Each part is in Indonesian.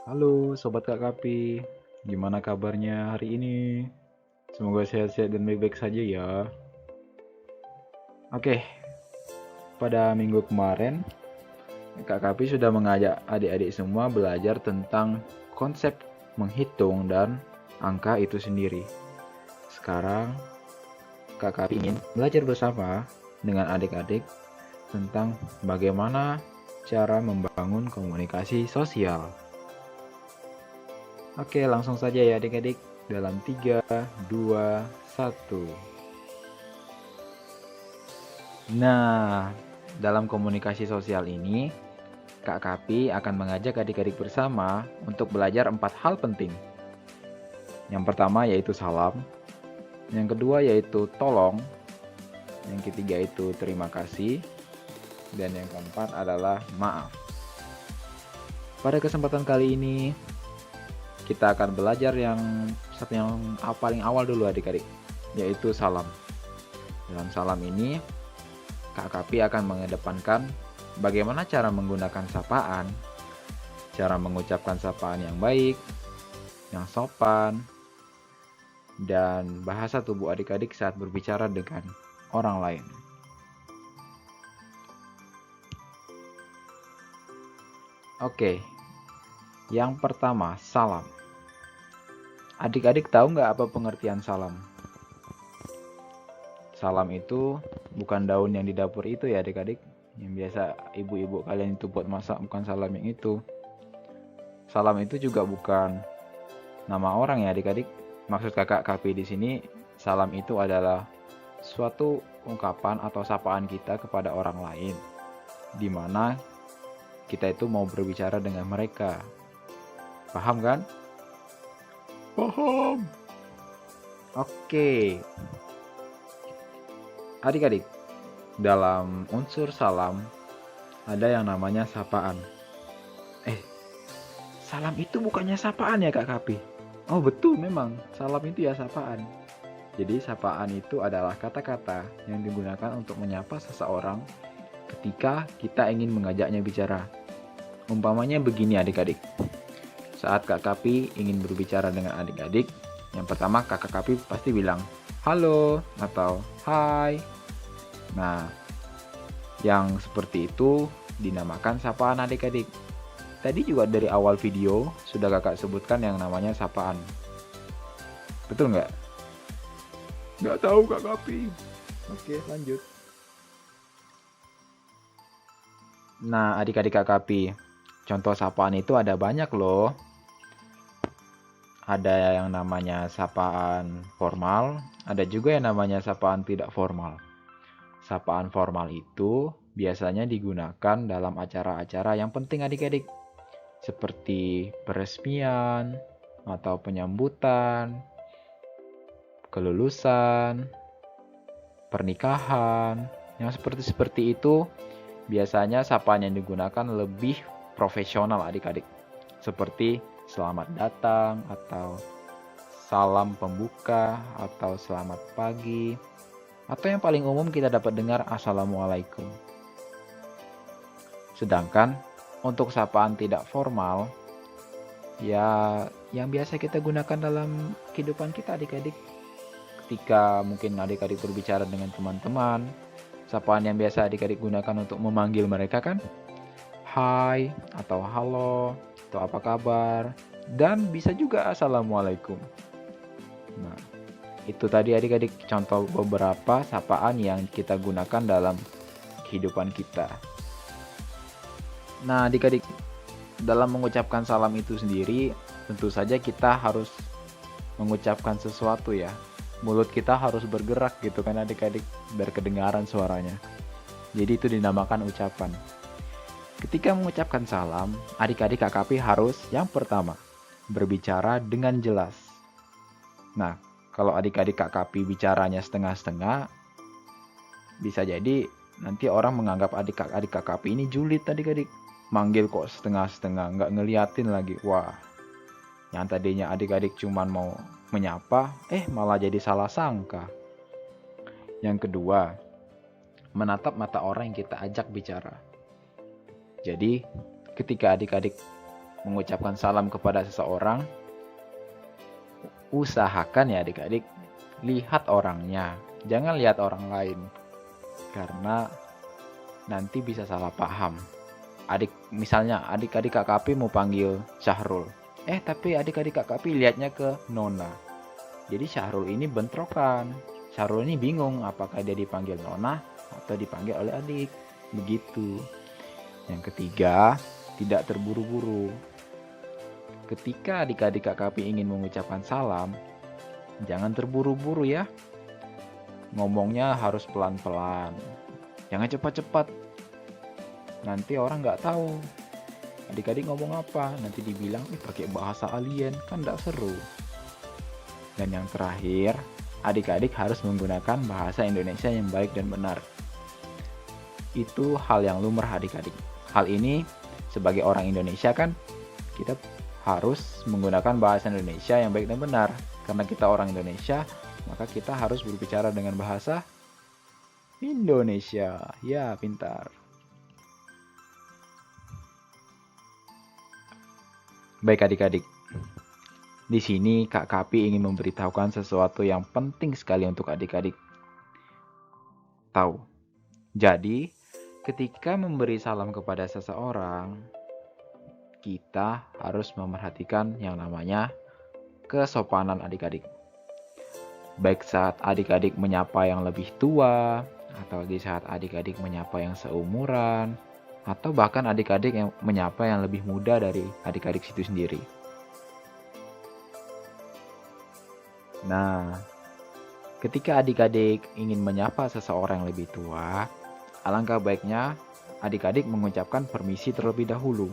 Halo Sobat Kak Kapi, gimana kabarnya hari ini? Semoga sehat-sehat dan baik-baik saja ya. Oke, pada minggu kemarin Kak Kapi sudah mengajak adik-adik semua belajar tentang konsep menghitung dan angka itu sendiri. Sekarang Kak Kapi ingin belajar bersama dengan adik-adik tentang bagaimana cara membangun komunikasi sosial. Oke, langsung saja ya adik-adik. Dalam 3, 2, 1. Nah, dalam komunikasi sosial ini, Kak Kapi akan mengajak adik-adik bersama untuk belajar 4 hal penting. Yang pertama yaitu salam, yang kedua yaitu tolong, yang ketiga itu terima kasih, dan yang keempat adalah maaf. Pada kesempatan kali ini, kita akan belajar yang paling awal dulu adik-adik, yaitu salam. Dalam salam ini, Kak Kapi akan mengedepankan bagaimana cara menggunakan sapaan, cara mengucapkan sapaan yang baik, yang sopan, dan bahasa tubuh adik-adik saat berbicara dengan orang lain. Oke, yang pertama, salam. Adik-adik tahu nggak apa pengertian salam? Salam itu bukan daun yang di dapur itu ya adik-adik, yang biasa ibu-ibu kalian itu buat masak, bukan salam yang itu. Salam itu juga bukan nama orang ya adik-adik. Maksud kakak Kapi di sini, salam itu adalah suatu ungkapan atau sapaan kita kepada orang lain, di mana kita itu mau berbicara dengan mereka. Paham kan? Paham. Oke. Adik-adik, dalam unsur salam ada yang namanya sapaan. Salam itu bukannya sapaan ya Kak Kapi? Oh betul, memang salam itu ya sapaan. Jadi sapaan itu adalah kata-kata yang digunakan untuk menyapa seseorang ketika kita ingin mengajaknya bicara. Umpamanya begini adik-adik. Saat Kak Kapi ingin berbicara dengan adik-adik, yang pertama Kakak Kapi pasti bilang halo atau hai. Nah, yang seperti itu dinamakan sapaan adik-adik. Tadi juga dari awal video sudah kakak sebutkan yang namanya sapaan. Betul nggak? Nggak tahu Kak Kapi. Oke, lanjut. Nah, adik-adik Kak Kapi, contoh sapaan itu ada banyak loh. Ada yang namanya sapaan formal, ada juga yang namanya sapaan tidak formal. Sapaan formal itu biasanya digunakan dalam acara-acara yang penting adik-adik, seperti peresmian atau penyambutan, kelulusan, pernikahan. Yang seperti itu biasanya sapaan yang digunakan lebih profesional adik-adik. Seperti selamat datang atau salam pembuka atau selamat pagi. Atau yang paling umum kita dapat dengar assalamualaikum. Sedangkan untuk sapaan tidak formal, ya yang biasa kita gunakan dalam kehidupan kita adik-adik. Ketika mungkin adik-adik berbicara dengan teman-teman, sapaan yang biasa adik-adik gunakan untuk memanggil mereka kan hai atau halo atau apa kabar, dan bisa juga assalamualaikum. Nah, itu tadi adik-adik contoh beberapa sapaan yang kita gunakan dalam kehidupan kita. Nah, adik-adik, dalam mengucapkan salam itu sendiri, tentu saja kita harus mengucapkan sesuatu ya. Mulut kita harus bergerak gitu kan adik-adik, biar kedengaran suaranya. Jadi itu dinamakan ucapan. Ketika mengucapkan salam, adik-adik KKP harus yang pertama, berbicara dengan jelas. Nah, kalau adik-adik KKP bicaranya setengah-setengah, bisa jadi nanti orang menganggap adik-adik KKP ini julid adik-adik. Manggil kok setengah-setengah, nggak ngeliatin lagi. Wah, yang tadinya adik-adik cuman mau menyapa, malah jadi salah sangka. Yang kedua, menatap mata orang yang kita ajak bicara. Jadi, ketika adik-adik mengucapkan salam kepada seseorang, usahakan ya adik-adik, lihat orangnya, jangan lihat orang lain. Karena nanti bisa salah paham. Misalnya adik-adik KKP mau panggil Syahrul. Tapi adik-adik KKP lihatnya ke Nona. Jadi Syahrul ini bentrokan. Syahrul ini bingung apakah dia dipanggil Nona atau dipanggil oleh adik. Begitu. Yang ketiga, tidak terburu-buru. Ketika adik-adik KKP ingin mengucapkan salam, jangan terburu-buru ya. Ngomongnya harus pelan-pelan. Jangan cepat-cepat. Nanti orang nggak tahu adik-adik ngomong apa. Nanti dibilang pakai bahasa alien, kan nggak seru. Dan yang terakhir, adik-adik harus menggunakan bahasa Indonesia yang baik dan benar. Itu hal yang lumrah adik-adik. Hal ini sebagai orang Indonesia kan kita harus menggunakan bahasa Indonesia yang baik dan benar. Karena kita orang Indonesia, maka kita harus berbicara dengan bahasa Indonesia. Ya, pintar. Baik adik-adik, di sini Kak Kapi ingin memberitahukan sesuatu yang penting sekali untuk adik-adik tahu. Jadi, ketika memberi salam kepada seseorang, kita harus memerhatikan yang namanya kesopanan adik-adik. Baik saat adik-adik menyapa yang lebih tua, atau di saat adik-adik menyapa yang seumuran, atau bahkan adik-adik yang menyapa yang lebih muda dari adik-adik situ sendiri. Nah, ketika adik-adik ingin menyapa seseorang yang lebih tua, alangkah baiknya adik-adik mengucapkan permisi terlebih dahulu.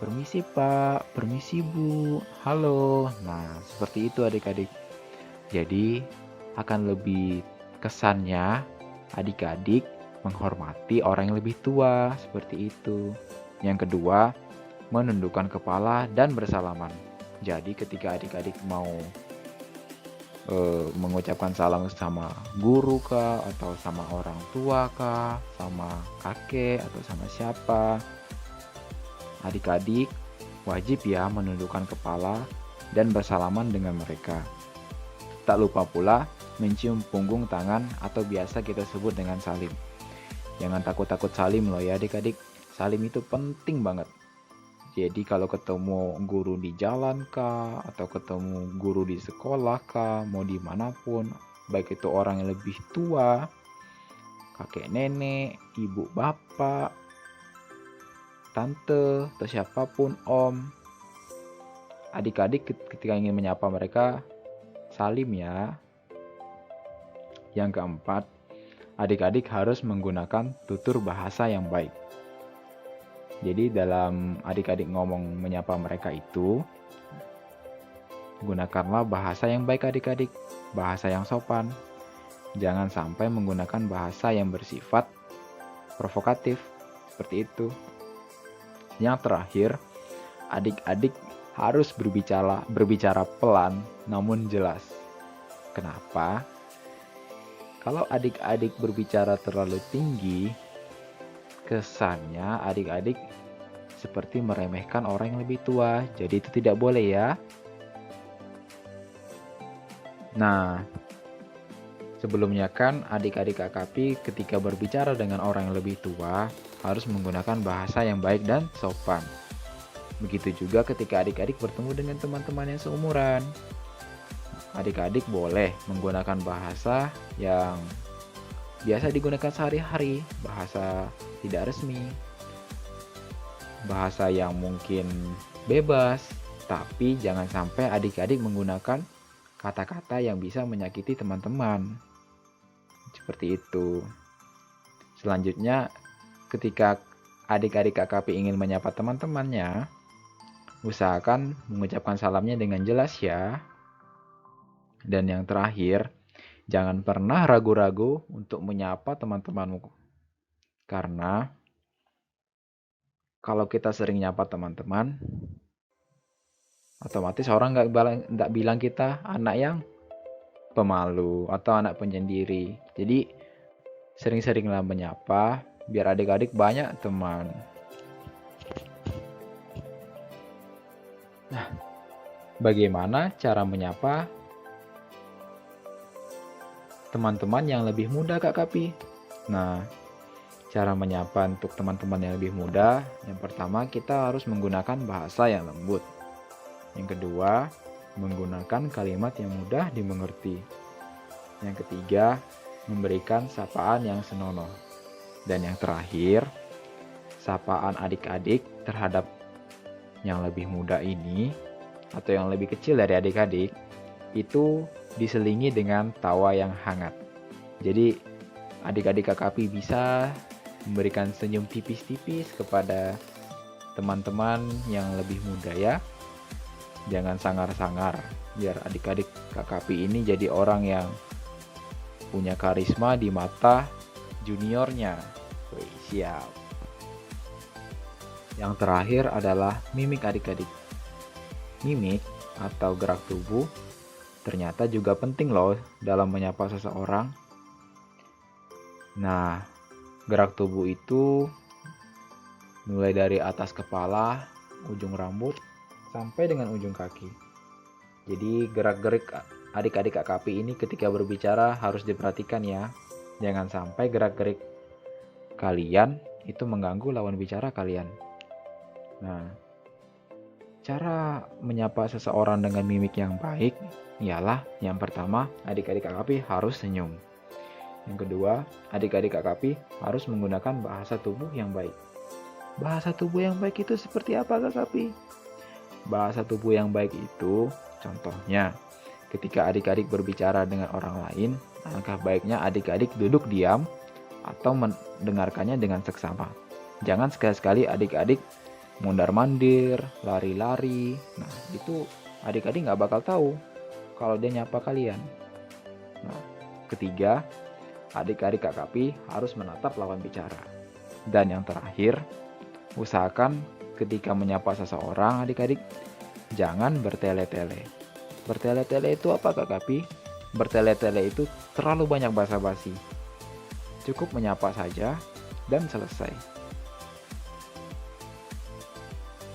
Permisi Pak, permisi Bu, halo. Nah, seperti itu adik-adik. Jadi, akan lebih kesannya adik-adik menghormati orang yang lebih tua, seperti itu. Yang kedua, menundukkan kepala dan bersalaman. Jadi ketika adik-adik mau mengucapkan salam sama guru kah, atau sama orang tua kah, sama kakek atau sama siapa, adik-adik wajib ya menundukkan kepala dan bersalaman dengan mereka. Tak lupa pula mencium punggung tangan atau biasa kita sebut dengan salim. Jangan takut-takut salim loh ya adik-adik. Salim itu penting banget. Jadi kalau ketemu guru di jalan kah, atau ketemu guru di sekolah kah, mau dimanapun, baik itu orang yang lebih tua, kakek nenek, ibu bapak, tante, atau siapapun, om, adik-adik ketika ingin menyapa mereka, salim ya. Yang keempat, adik-adik harus menggunakan tutur bahasa yang baik. Jadi dalam adik-adik ngomong menyapa mereka itu, gunakanlah bahasa yang baik adik-adik, bahasa yang sopan. Jangan sampai menggunakan bahasa yang bersifat provokatif, seperti itu. Yang terakhir, adik-adik harus berbicara pelan namun jelas. Kenapa? Kalau adik-adik berbicara terlalu tinggi, kesannya adik-adik seperti meremehkan orang yang lebih tua. Jadi itu tidak boleh ya. Nah, sebelumnya kan adik-adik KKP ketika berbicara dengan orang yang lebih tua harus menggunakan bahasa yang baik dan sopan. Begitu juga ketika adik-adik bertemu dengan teman-teman yang seumuran. Adik-adik boleh menggunakan bahasa yang biasa digunakan sehari-hari, bahasa tidak resmi, bahasa yang mungkin bebas, tapi jangan sampai adik-adik menggunakan kata-kata yang bisa menyakiti teman-teman. Seperti itu. Selanjutnya, ketika adik-adik KKP ingin menyapa teman-temannya, usahakan mengucapkan salamnya dengan jelas ya. Dan yang terakhir, jangan pernah ragu-ragu untuk menyapa teman-temanmu. Karena kalau kita sering nyapa teman-teman, otomatis orang nggak bilang kita anak yang pemalu atau anak penyendiri. Jadi sering-seringlah menyapa biar adik-adik banyak teman. Bagaimana cara menyapa teman-teman yang lebih muda, Kak Kapi? Nah, cara menyapa untuk teman-teman yang lebih muda, yang pertama kita harus menggunakan bahasa yang lembut. Yang kedua, menggunakan kalimat yang mudah dimengerti. Yang ketiga, memberikan sapaan yang senonoh. Dan yang terakhir, sapaan adik-adik terhadap yang lebih muda ini atau yang lebih kecil dari adik-adik itu diselingi dengan tawa yang hangat. Jadi adik-adik Kak Kapi bisa memberikan senyum tipis-tipis kepada teman-teman yang lebih muda ya. Jangan sangar-sangar, biar adik-adik Kak Kapi ini jadi orang yang punya karisma di mata juniornya. Wih, siap. Yang terakhir adalah mimik adik-adik. Mimik atau gerak tubuh ternyata juga penting loh dalam menyapa seseorang. Nah, gerak tubuh itu mulai dari atas kepala, ujung rambut, sampai dengan ujung kaki. Jadi gerak-gerik adik-adik Kak Kapi ini ketika berbicara harus diperhatikan ya. Jangan sampai gerak-gerik kalian itu mengganggu lawan bicara kalian. Nah, cara menyapa seseorang dengan mimik yang baik ialah yang pertama, adik-adik Kak Kapi harus senyum. Yang kedua, adik-adik Kak Kapi harus menggunakan bahasa tubuh yang baik. Bahasa tubuh yang baik itu seperti apa Kak Kapi? Bahasa tubuh yang baik itu contohnya ketika adik-adik berbicara dengan orang lain, alangkah baiknya adik-adik duduk diam atau mendengarkannya dengan seksama. Jangan sekali-sekali adik-adik mondar-mandir, lari-lari. Nah, itu adik-adik nggak bakal tahu kalau dia nyapa kalian. Nah, ketiga, adik-adik Kak Kapi harus menatap lawan bicara. Dan yang terakhir, usahakan ketika menyapa seseorang adik-adik, jangan bertele-tele. Bertele-tele itu apa Kak Kapi? Bertele-tele itu terlalu banyak basa-basi. Cukup menyapa saja dan selesai.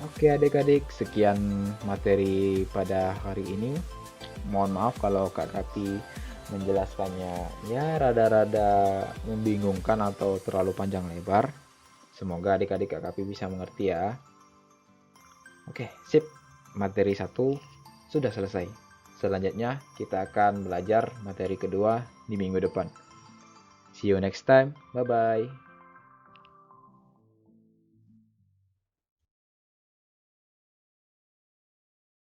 Oke adik-adik, sekian materi pada hari ini. Mohon maaf kalau Kak Kapi menjelaskannya ya rada-rada membingungkan atau terlalu panjang lebar. Semoga adik-adik Kak Kapi bisa mengerti ya. Oke, sip. Materi 1 sudah selesai. Selanjutnya kita akan belajar materi kedua di minggu depan. See you next time. Bye-bye.